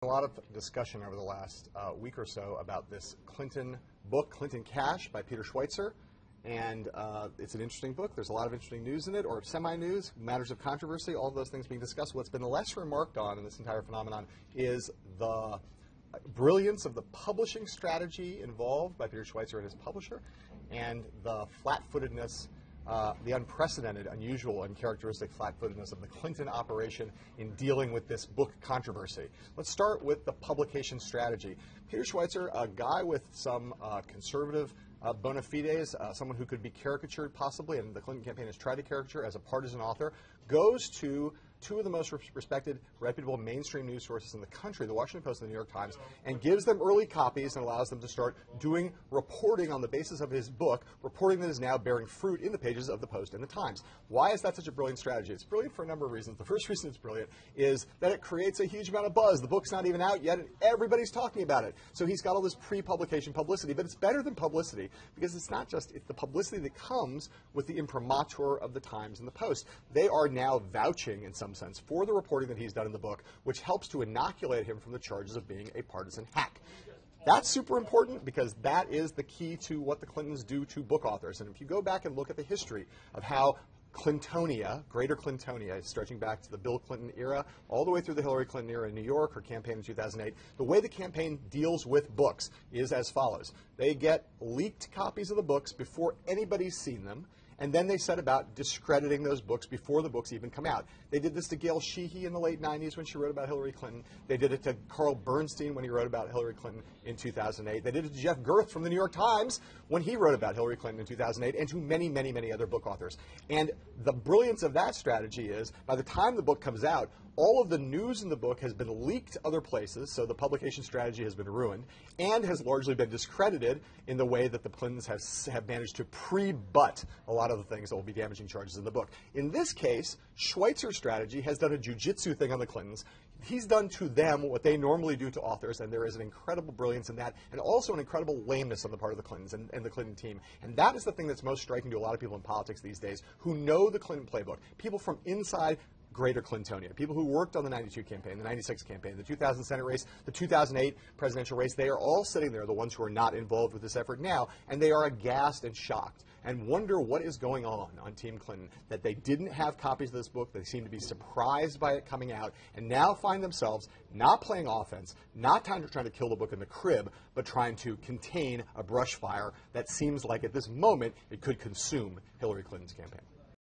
a lot of discussion over the last week or so about this Clinton book, Clinton Cash, by Peter Schweizer. And it's an interesting book. There's a lot of interesting news in it, or semi-news, matters of controversy, all of those things being discussed. What's been less remarked on in this entire phenomenon is the brilliance of the publishing strategy involved by Peter Schweizer and his publisher, and the flat-footedness, the unprecedented, unusual, and characteristic flat-footedness of the Clinton operation in dealing with this book controversy. Let's start with the publication strategy. Peter Schweizer, a guy with some conservative bona fides, someone who could be caricatured possibly, and the Clinton campaign has tried to caricature as a partisan author, goes to two of the most respected, reputable mainstream news sources in the country, the Washington Post and the New York Times, and gives them early copies and allows them to start doing reporting on the basis of his book, reporting that is now bearing fruit in the pages of the Post and the Times. Why is that such a brilliant strategy? It's brilliant for a number of reasons. The first reason it's brilliant is that it creates a huge amount of buzz. The book's not even out yet, and everybody's talking about it. So he's got all this pre-publication publicity, but it's better than publicity because it's not just the publicity that comes with the imprimatur of the Times and the Post. They are now vouching, in some sense, for the reporting that he's done in the book, which helps to inoculate him from the charges of being a partisan hack. That's super important because that is the key to what the Clintons do to book authors. And if you go back and look at the history of how Clintonia, Greater Clintonia, stretching back to the Bill Clinton era, all the way through the Hillary Clinton era in New York, her campaign in 2008, the way the campaign deals with books is as follows. They get leaked copies of the books before anybody's seen them, and then they set about discrediting those books before the books even come out. They did this to Gail Sheehy in the late 90s when she wrote about Hillary Clinton. They did it to Carl Bernstein when he wrote about Hillary Clinton in 2008. They did it to Jeff Gerth from the New York Times when he wrote about Hillary Clinton in 2008, and to many, many, many other book authors. And the brilliance of that strategy is, by the time the book comes out, all of the news in the book has been leaked other places, so the publication strategy has been ruined, and has largely been discredited in the way that the Clintons have managed to pre-butt a lot of the things that will be damaging charges in the book. In this case, Schweitzer's strategy has done a jujitsu thing on the Clintons. He's done to them what they normally do to authors, and there is an incredible brilliance in that, and also an incredible lameness on the part of the Clintons and the Clinton team. And that is the thing that's most striking to a lot of people in politics these days who know the Clinton playbook. People from inside Greater Clintonia, people who worked on the 92 campaign, the 96 campaign, the 2000 Senate race, the 2008 presidential race, they are all sitting there, the ones who are not involved with this effort now, and they are aghast and shocked and wonder what is going on Team Clinton, that they didn't have copies of this book, they seem to be surprised by it coming out, and now find themselves not playing offense, not trying to kill the book in the crib, but trying to contain a brush fire that seems like at this moment it could consume Hillary Clinton's campaign.